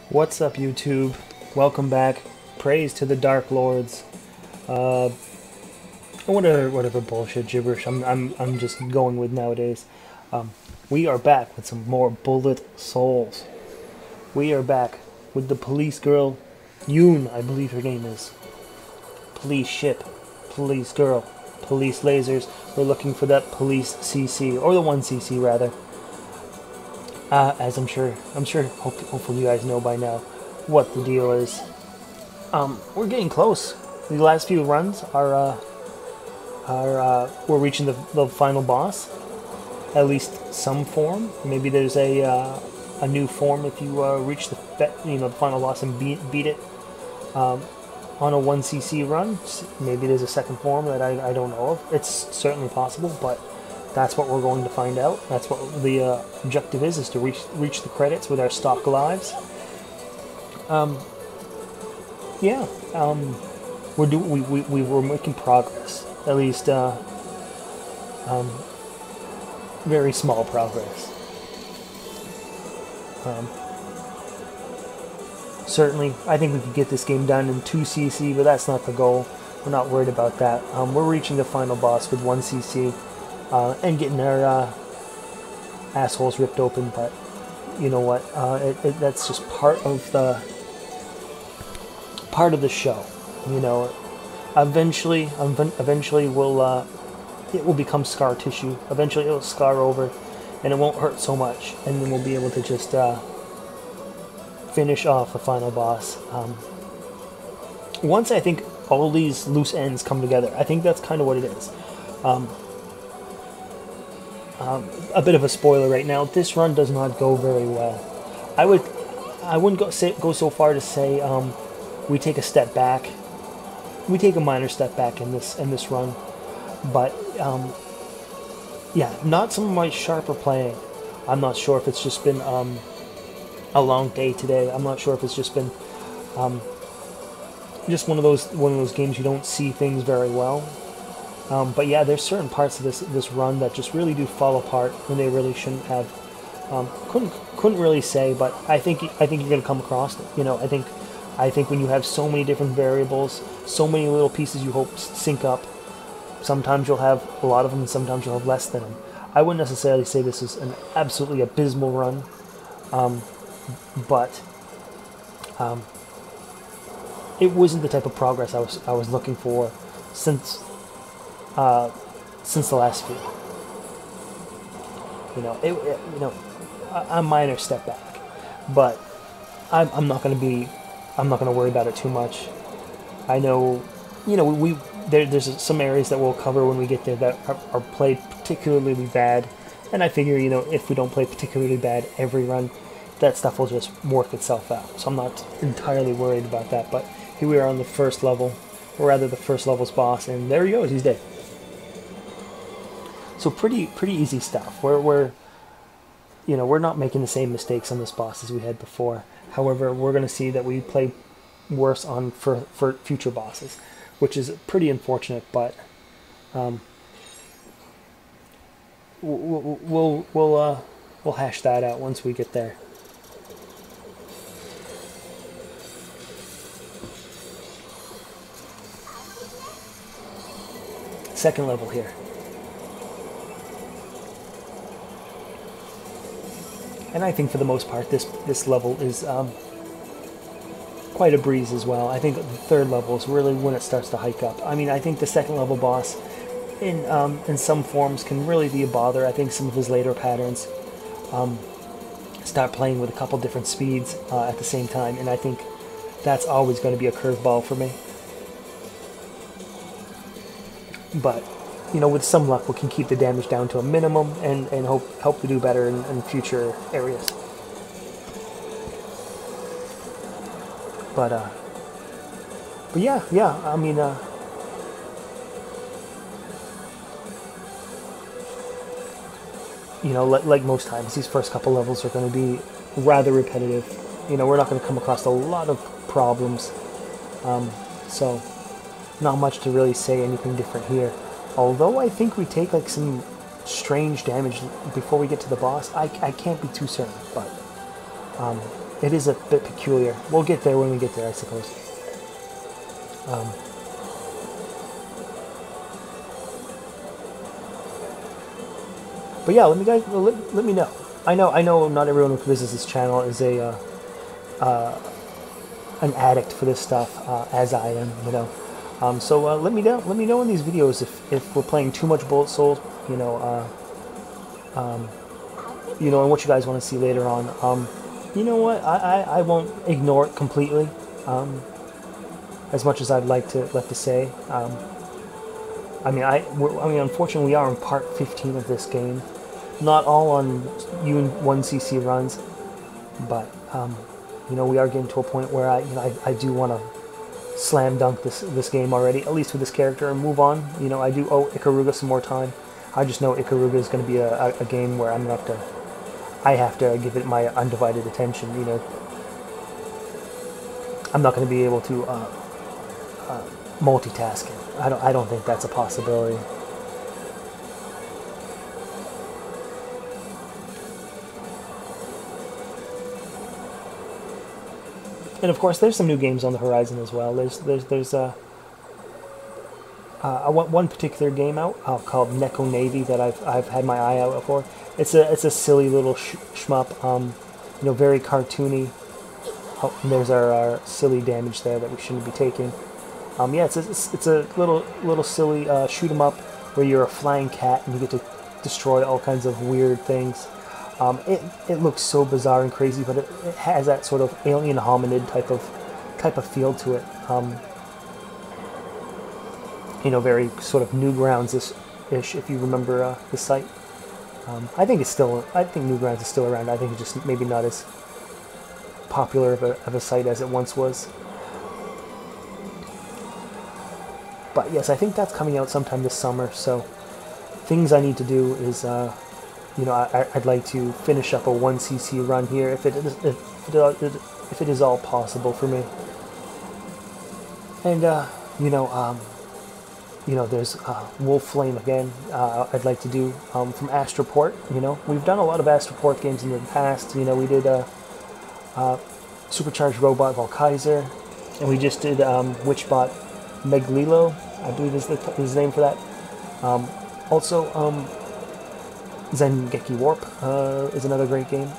What's up, YouTube? Welcome back. Praise to the Dark Lords. Uh, whatever bullshit gibberish I'm just going with nowadays. We are back with some more Bullet Souls. We are back with the police girl, Yoon, I believe her name is. Police ship, police girl, police lasers. We're looking for that police CC, or the 1CC rather. As hopefully you guys know by now what the deal is. We're getting close. The last few runs we're reaching the final boss. At least some form. Maybe there's a new form if you reach the final boss and beat it on a 1CC run. Maybe there's a second form that I don't know of. It's certainly possible, but that's what we're going to find out. That's what the objective is to reach the credits with our stock lives. Yeah, we were making progress. At least very small progress. Certainly, I think we could get this game done in 2CC, but that's not the goal. We're not worried about that. We're reaching the final boss with 1CC. And getting our assholes ripped open, but you know what? That's just part of the show. You know, eventually it will become scar tissue. Eventually, it'll scar over, and it won't hurt so much, and then we'll be able to just finish off the final boss. Once I think all these loose ends come together, I think that's kind of what it is. A bit of a spoiler right now. This run does not go very well. I wouldn't go so far to say we take a step back. We take a minor step back in this run, but yeah, not some of my sharper playing. I'm not sure if it's just been a long day today. I'm not sure if it's just been just one of those games you don't see things very well. But yeah, there's certain parts of this run that just really do fall apart when they really shouldn't have. Couldn't really say, but I think you're gonna come across it. You know, I think when you have so many different variables, so many little pieces you hope sync up, sometimes you'll have a lot of them, and sometimes you'll have less than them. I wouldn't necessarily say this is an absolutely abysmal run, but it wasn't the type of progress I was looking for since the last few. You know, a minor step back, but I'm not going to worry about it too much. I know, you know, there's some areas that we'll cover when we get there that are played particularly bad, and I figure, you know, if we don't play particularly bad every run, that stuff will just work itself out. So I'm not entirely worried about that. But here we are on the first level, or rather the first level's boss, and there he goes, he's dead. So pretty easy stuff. We're not making the same mistakes on this boss as we had before. However, we're going to see that we play worse for future bosses, which is pretty unfortunate. But we'll hash that out once we get there. Second level here. And I think for the most part, this level is quite a breeze as well. I think the third level is really when it starts to hike up. I mean, I think the second level boss, in some forms, can really be a bother. I think some of his later patterns start playing with a couple different speeds at the same time, and I think that's always going to be a curveball for me. But you know, with some luck, we can keep the damage down to a minimum and hope to do better in future areas. But yeah, I mean, you know, like most times, these first couple levels are going to be rather repetitive. You know, we're not going to come across a lot of problems, so not much to really say anything different here. Although I think we take like some strange damage before we get to the boss. I can't be too certain, but it is a bit peculiar. We'll get there when we get there, I suppose. But yeah, let me know. I know not everyone who visits this channel is a an addict for this stuff, as I am, you know. So let me know in these videos if we're playing too much Bullet Souls, you know, and what you guys want to see later on. You know what? I won't ignore it completely, as much as I'd like to say. I mean, unfortunately, we are on part 15 of this game. Not all on U1CC runs, but you know, we are getting to a point where I do want to slam dunk this game already, at least with this character, and move on. You know, I do owe Ikaruga some more time. I just know Ikaruga is going to be a game where I have to give it my undivided attention. You know, I'm not going to be able to multitask it. I don't think that's a possibility. And of course, there's some new games on the horizon as well. There's one particular game out called Neko Navy that I've had my eye out for. It's a silly little shmup, you know, very cartoony. Oh, and there's our silly damage there that we shouldn't be taking. Yeah, it's a little silly shoot 'em up where you're a flying cat and you get to destroy all kinds of weird things. It looks so bizarre and crazy, but it has that sort of alien hominid type of feel to it. You know, very sort of Newgrounds-ish, if you remember the site. I think Newgrounds is still around. I think it's just maybe not as popular of a site as it once was. But yes, I think that's coming out sometime this summer. So things I need to do is, you know, I'd like to finish up a 1cc run here if it is all possible for me. And you know, there's Wolf Flame again. I'd like to do from Astroport. You know, we've done a lot of Astroport games in the past. You know, we did Supercharged Robot Volkaiser, and we just did Witchbot Meglilo, I believe is the name for that. Also, Zengeki Warp is another great game.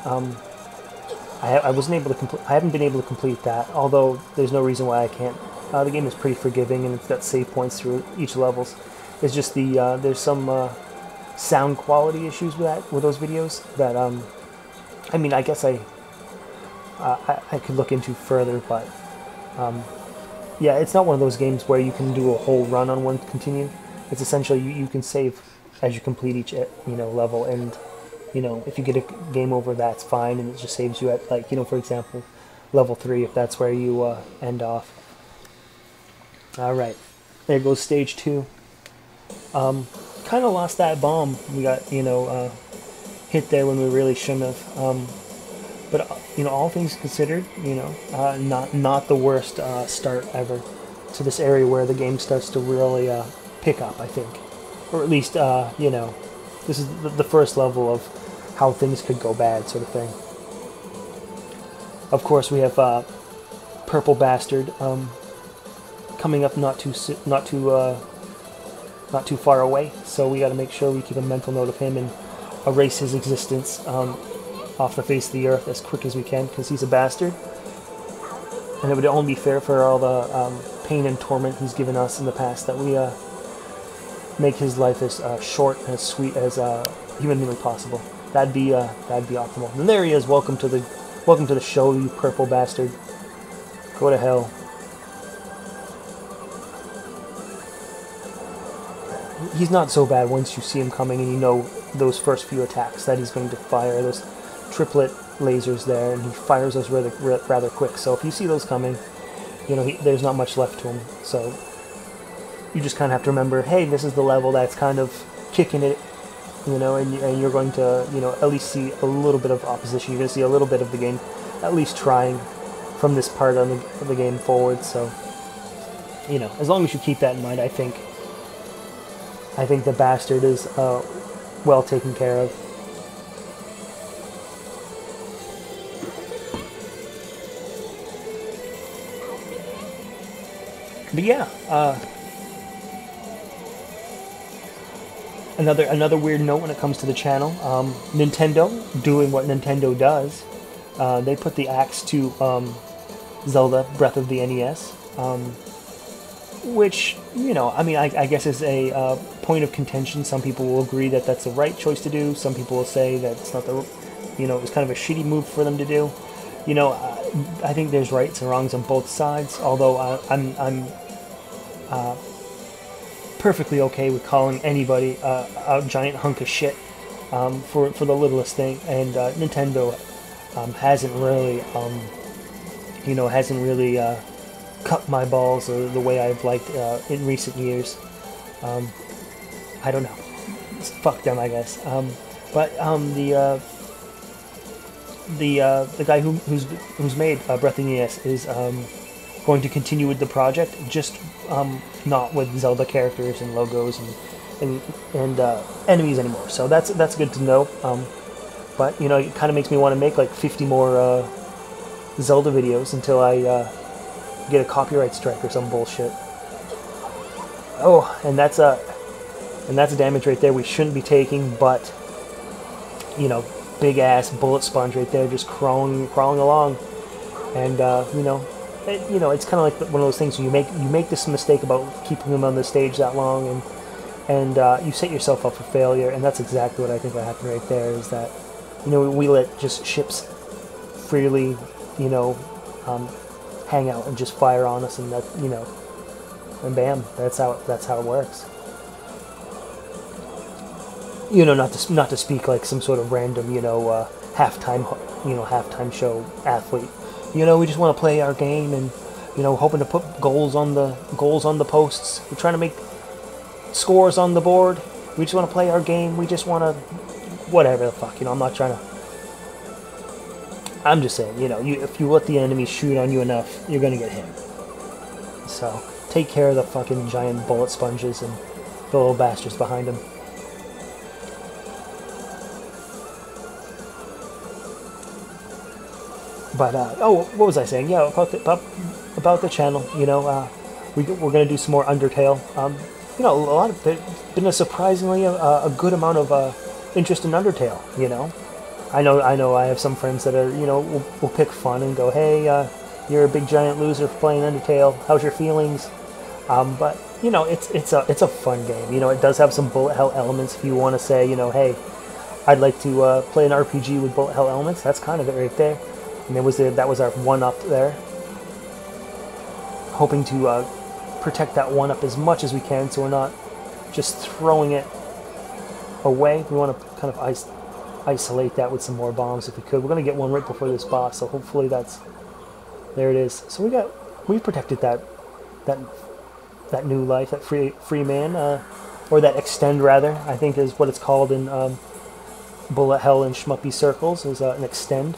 I wasn't able to complete. I haven't been able to complete that, although there's no reason why I can't. The game is pretty forgiving, and it's got save points through each levels. It's just there's some sound quality issues with those videos that I mean, I guess I could look into further, but yeah, it's not one of those games where you can do a whole run on one continue. It's essentially you can save as you complete each level, and you know, if you get a game over, that's fine, and it just saves you at, like, you know, for example, level 3 if that's where you end off. All right, there goes stage 2. Kind of lost that bomb. We got, you know, hit there when we really shouldn't have. But you know, all things considered, you know, not the worst start ever to this area where the game starts to really pick up, I think, or at least you know, this is the first level of how things could go bad, sort of thing. Of course, we have Purple Bastard coming up not too far away, so we got to make sure we keep a mental note of him and erase his existence off the face of the earth as quick as we can, because he's a bastard, and it would only be fair for all the pain and torment he's given us in the past that we make his life as short and as sweet as humanly possible. That'd be optimal. And there he is. Welcome to the show, you purple bastard. Go to hell. He's not so bad once you see him coming and you know those first few attacks that he's going to fire, those triplet lasers there, and he fires those rather quick. So if you see those coming, you know, there's not much left to him. So you just kind of have to remember, hey, this is the level that's kind of kicking it, you know, and you're going to, you know, at least see a little bit of opposition. You're going to see a little bit of the game at least trying from this part of the game forward. So, you know, as long as you keep that in mind, I think the bastard is well taken care of. But yeah, another weird note when it comes to the channel. Nintendo doing what Nintendo does. They put the axe to Zelda Breath of the NES, which, you know, I mean, I guess is a point of contention. Some people will agree that that's the right choice to do. Some people will say that it's not the, you know, it was kind of a shitty move for them to do. You know, I think there's rights and wrongs on both sides. Although I'm perfectly okay with calling anybody a giant hunk of shit for the littlest thing. And Nintendo hasn't really, you know, cut my balls the way I've liked in recent years. I don't know. Fuck them, I guess. But the guy who's made Breath of the NES is going to continue with the project, just not with Zelda characters and logos and enemies anymore. So that's good to know. But you know, it kind of makes me want to make like 50 more Zelda videos until I get a copyright strike or some bullshit. Oh, and that's a damage right there we shouldn't be taking, but you know, big ass bullet sponge right there, just crawling along, and you know, it's kind of like one of those things where you make this mistake about keeping them on the stage that long, and you set yourself up for failure, and that's exactly what I think will happen right there. Is that, you know, we let just ships freely, you know, hang out and just fire on us, and that, you know, and bam, that's how it works. You know, not to speak like some sort of random, you know, halftime show athlete. You know, we just want to play our game and, you know, hoping to put goals on the posts. We're trying to make scores on the board. We just want to play our game. We just want to, whatever the fuck, you know. I'm just saying, you know, if you let the enemy shoot on you enough, you're gonna get hit. So take care of the fucking giant bullet sponges and the little bastards behind them. But what was I saying? Yeah, about the channel. You know, we're gonna do some more Undertale. You know, there's been a surprisingly a good amount of interest in Undertale. You know, I know I have some friends that are, you know, will pick fun and go, hey, you're a big giant loser for playing Undertale. How's your feelings? But you know, it's a fun game. You know, it does have some bullet hell elements. If you want to say, you know, hey, I'd like to play an RPG with bullet hell elements, that's kind of it right there. And that was our one-up there. Hoping to protect that one-up as much as we can, so we're not just throwing it away. We want to kind of isolate that with some more bombs if we could. We're going to get one right before this boss, so hopefully there it is. So we protected that new life, that free man, or that extend rather, I think is what it's called in bullet hell and shmuppy circles, is an extend.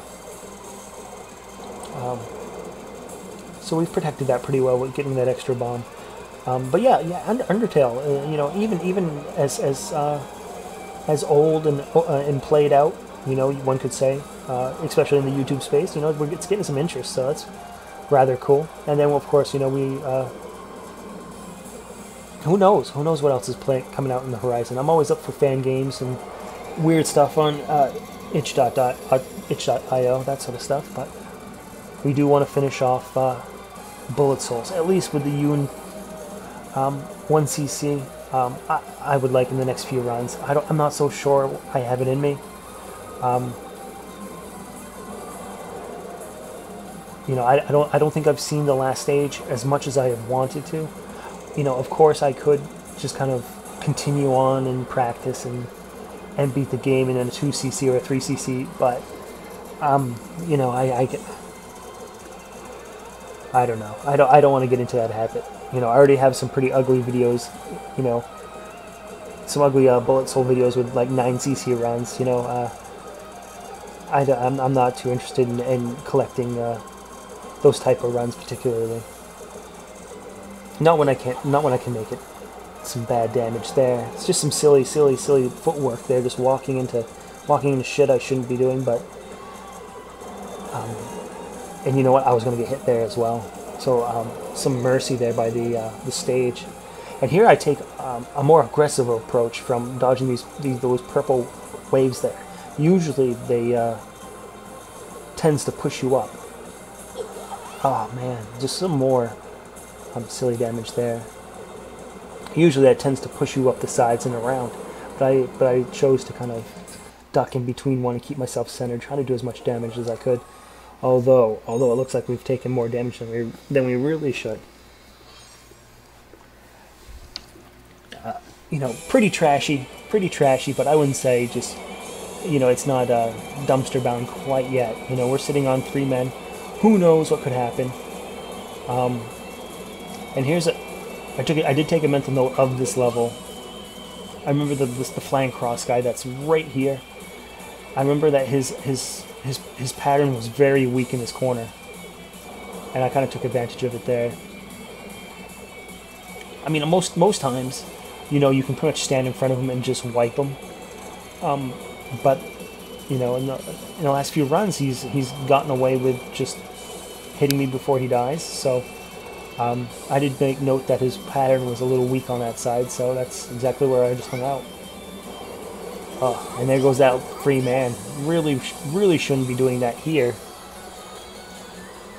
So we've protected that pretty well with getting that extra bomb. But yeah, Undertale. You know, even as old and played out, you know, one could say, especially in the YouTube space, you know, it's getting some interest. So that's rather cool. And then of course, you know, we who knows what else is coming out in the horizon. I'm always up for fan games and weird stuff on itch.io, that sort of stuff. But we do want to finish off Bullet Souls, at least with the Yoon 1cc. I would like in the next few runs. I'm not so sure I have it in me. You know, I don't think I've seen the last stage as much as I have wanted to. You know, of course I could just kind of continue on and practice and beat the game in a 2cc or a 3cc, but you know, I don't know. I don't want to get into that habit. You know, I already have some pretty ugly videos, you know, some ugly Bullet Soul videos with like 9cc runs, you know. I'm not too interested in collecting those type of runs particularly. Not when I can make it. Some bad damage there. It's just some silly footwork there, just walking into shit I shouldn't be doing, but and you know what? I was going to get hit there as well. So some mercy there by the stage. And here I take a more aggressive approach from dodging those purple waves there. Usually they tends to push you up. Oh man, just some more silly damage there. Usually that tends to push you up the sides and around, but I chose to kind of duck in between one and keep myself centered, trying to do as much damage as I could. Although it looks like we've taken more damage than we really should. You know, pretty trashy, but I wouldn't say just, you know, it's not dumpster bound quite yet. You know, we're sitting on 3 men. Who knows what could happen? And I did take a mental note of this level. I remember the flying cross guy that's right here. I remember that his pattern was very weak in his corner, and I kind of took advantage of it there. I mean, most times, you know, you can pretty much stand in front of him and just wipe him. But you know, in the last few runs, he's gotten away with just hitting me before he dies. So I did make note that his pattern was a little weak on that side. So that's exactly where I just hung out. Oh, and there goes that free man. Really shouldn't be doing that here.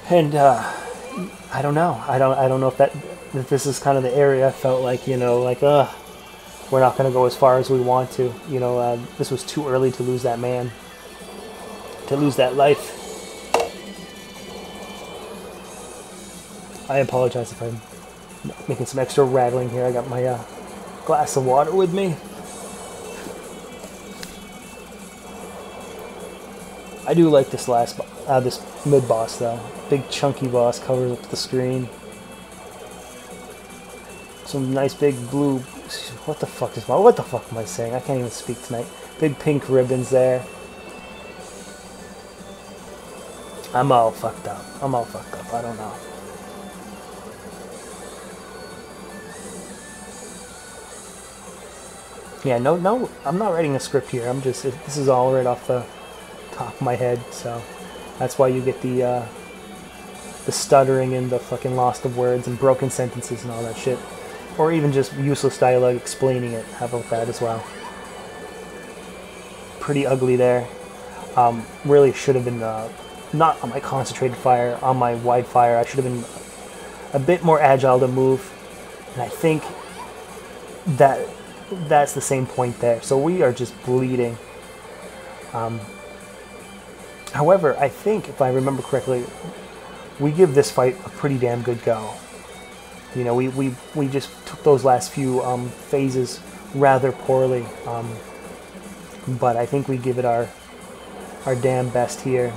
And I don't know. I don't know if this is kind of the area I felt like, you know, like we're not going to go as far as we want to. You know, this was too early to lose that man, to lose that life. I apologize if I'm making some extra rattling here. I got my glass of water with me. I do like this this mid boss though. Big chunky boss covers up the screen. Some nice big blue. What the fuck am I saying? I can't even speak tonight. Big pink ribbons there. I'm all fucked up. I don't know. Yeah, no, I'm not writing a script here. This is all right off the top of my head, so that's why you get the stuttering and the fucking loss of words and broken sentences and all that shit, or even just useless dialogue explaining it. How about that as well? Pretty ugly there. Really should have been not on my concentrated fire, on my wide fire. I should have been a bit more agile to move, and I think that's the same point there. So we are just bleeding. However, I think, if I remember correctly, we give this fight a pretty damn good go. You know, we just took those last few phases rather poorly, but I think we give it our damn best here.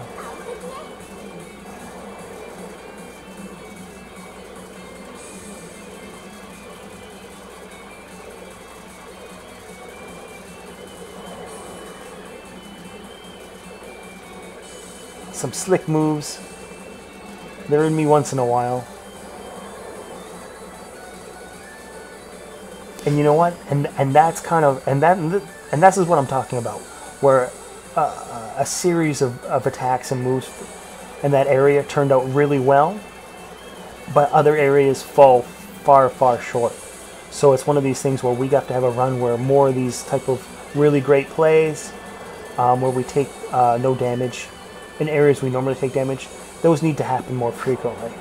Some slick moves. They're in me once in a while. And you know what? And that's kind of and this is what I'm talking about, where a series of attacks and moves in that area turned out really well, but other areas fall far short. So it's one of these things where we have to have a run where more of these type of really great plays, where we take no damage in areas we normally take damage. Those need to happen more frequently.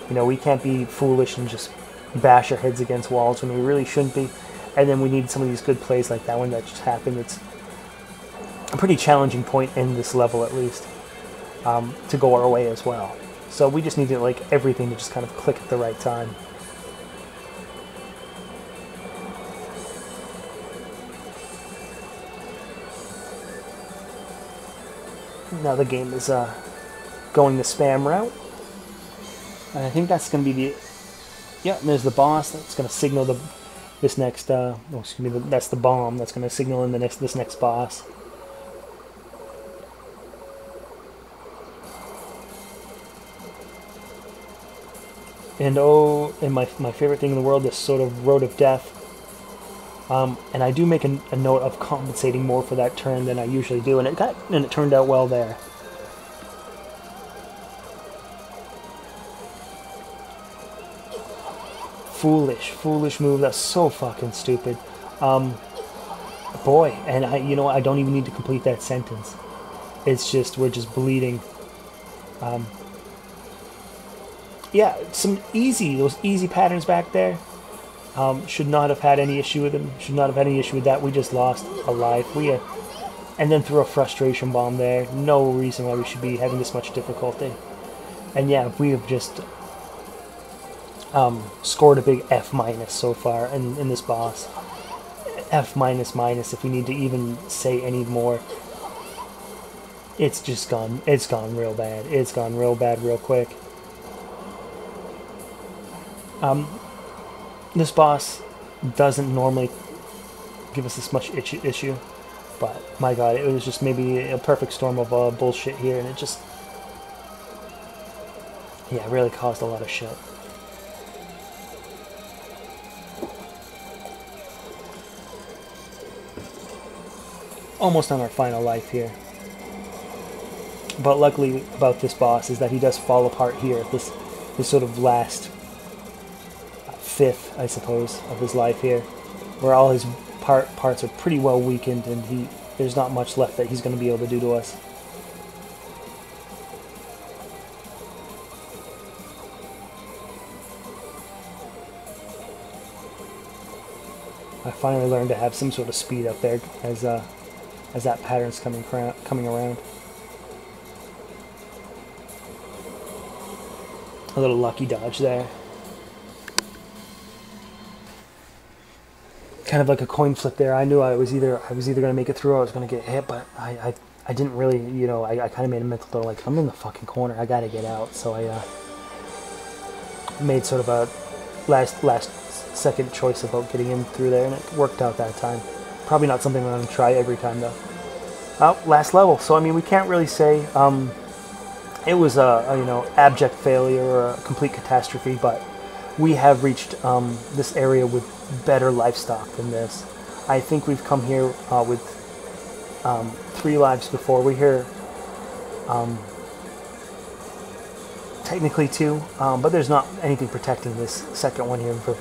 You know, we can't be foolish and just bash our heads against walls when we really shouldn't be. And then we need some of these good plays like that one that just happened. It's a pretty challenging point in this level, at least, to go our way as well. So we just need to, like, everything to just kind of click at the right time. Now the game is going the spam route. And I think that's going to be the... Yeah, and there's the boss. That's going to signal this next... oh, excuse me, that's the bomb. That's going to signal in this next boss. And oh, and my favorite thing in the world, this sort of road of death. And I do make a note of compensating more for that turn than I usually do, and it turned out well there. Foolish move. That's so fucking stupid. Boy, and I don't even need to complete that sentence. It's just, we're just bleeding. Yeah, those easy patterns back there. Should not have had any issue with them. Should not have had any issue with that. We just lost a life. And then threw a frustration bomb there. No reason why we should be having this much difficulty. And yeah, we have just scored a big F- so far in this boss. F minus if we need to even say any more. It's gone real bad. It's gone real bad real quick. This boss doesn't normally give us this much issue, but my god, it was just maybe a perfect storm of bullshit here, and it just, yeah, really caused a lot of shit. Almost on our final life here. But luckily about this boss is that he does fall apart here at this sort of last fifth, I suppose, of his life here, where all his parts are pretty well weakened, and there's not much left that he's going to be able to do to us. I finally learned to have some sort of speed up there as that pattern's coming around. A little lucky dodge there. Kind of like a coin flip there. I knew I was either going to make it through or I was going to get hit, but I didn't really, I kind of made a mental note, like, I'm in the fucking corner, I got to get out. So I made sort of a last second choice about getting in through there, and it worked out that time. Probably not something I'm going to try every time though. Last level. So I mean, we can't really say it was a abject failure or a complete catastrophe, but we have reached this area with better livestock than this. I think we've come here with 3 lives before. We're here technically 2, but there's not anything protecting this second one here for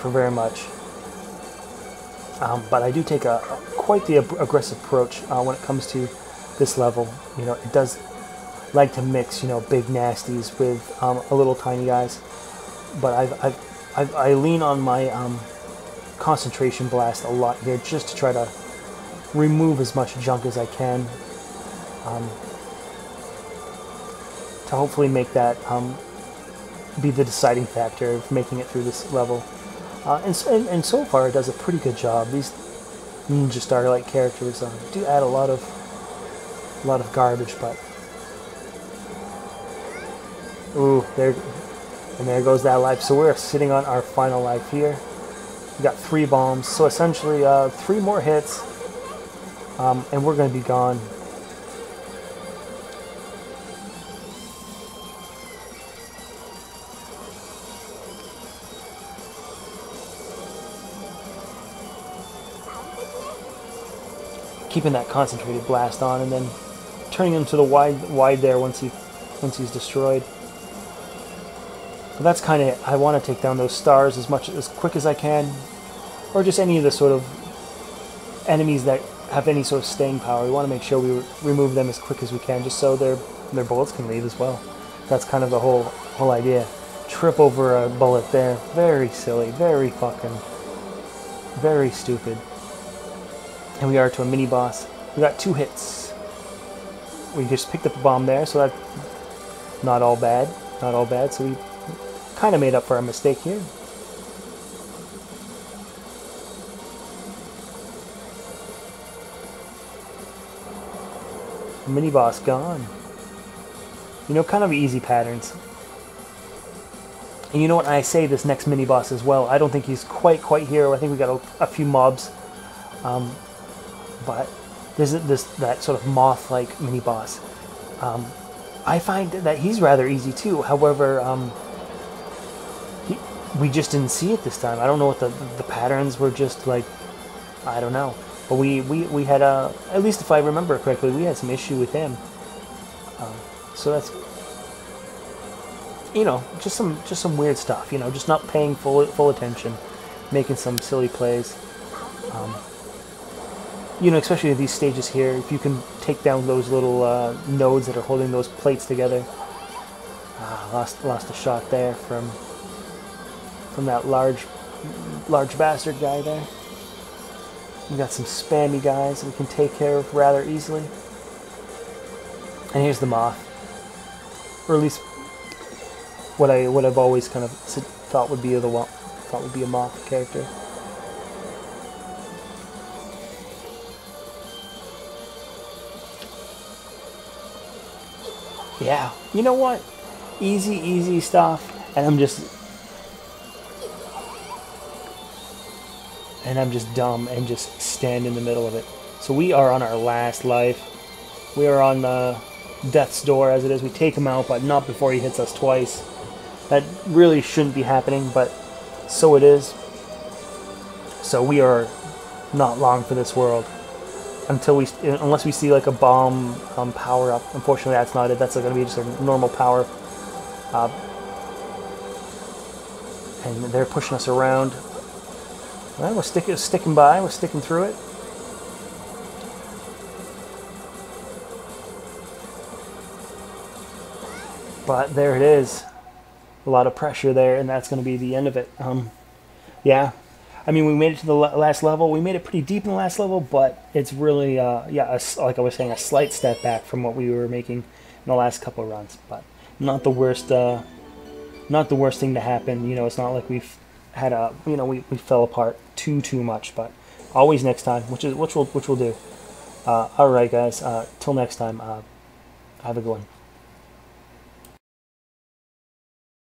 very much. But I do take quite the aggressive approach when it comes to this level. It does like to mix, big nasties with a little tiny guys. But I lean on my concentration blast a lot here, just to try to remove as much junk as I can, to hopefully make that be the deciding factor of making it through this level. And so far it does a pretty good job. These Ninja Starlight characters do add a lot of garbage, but ooh, there goes that life. So we're sitting on our final life here. We got 3 bombs, so essentially 3 more hits, and we're going to be gone. Keeping that concentrated blast on, and then turning him to the wide there once he's destroyed. But that's kind of it. I want to take down those stars as quick as I can, or just any of the sort of enemies that have any sort of staying power. We want to make sure we remove them as quick as we can, just so their bullets can leave as well. That's kind of the whole idea. Trip over a bullet there. Very silly. Very stupid. And we are to a mini boss. We got 2 hits. We just picked up a bomb there, so that's not all bad. So we kind of made up for our mistake here. Mini boss gone. Kind of easy patterns. And you know what? I say this next mini boss as well. I don't think he's quite here. I think we got a few mobs. But there's that sort of moth-like mini boss. I find that he's rather easy too. However, we just didn't see it this time. I don't know what the patterns were. Just like, I don't know. But we had at least if I remember correctly, we had some issue with him. So you know, just some weird stuff. You know, just not paying full attention, making some silly plays. You know, especially at these stages here, if you can take down those little nodes that are holding those plates together. Lost a shot there from that large bastard guy there. We got some spammy guys that we can take care of rather easily. And here's the moth, or at least what I've always kind of thought would be a moth character. Yeah, you know what? Easy stuff, and I'm just dumb and just stand in the middle of it. So we are on our last life. We are on death's door as it is. We take him out, but not before he hits us twice. That really shouldn't be happening, but so it is. So we are not long for this world unless we see like a bomb power up. Unfortunately, that's not it. That's going to be just a normal power. And they're pushing us around. Well, we're sticking by. We're sticking through it. But there it is. A lot of pressure there, and that's going to be the end of it. Yeah. I mean, we made it to the last level. We made it pretty deep in the last level, but it's really, like I was saying, a slight step back from what we were making in the last couple of runs. But not the worst thing to happen. You know, it's not like we've had we fell apart too much. But always next time, which we'll do. All right, guys. Till next time. Have a good one.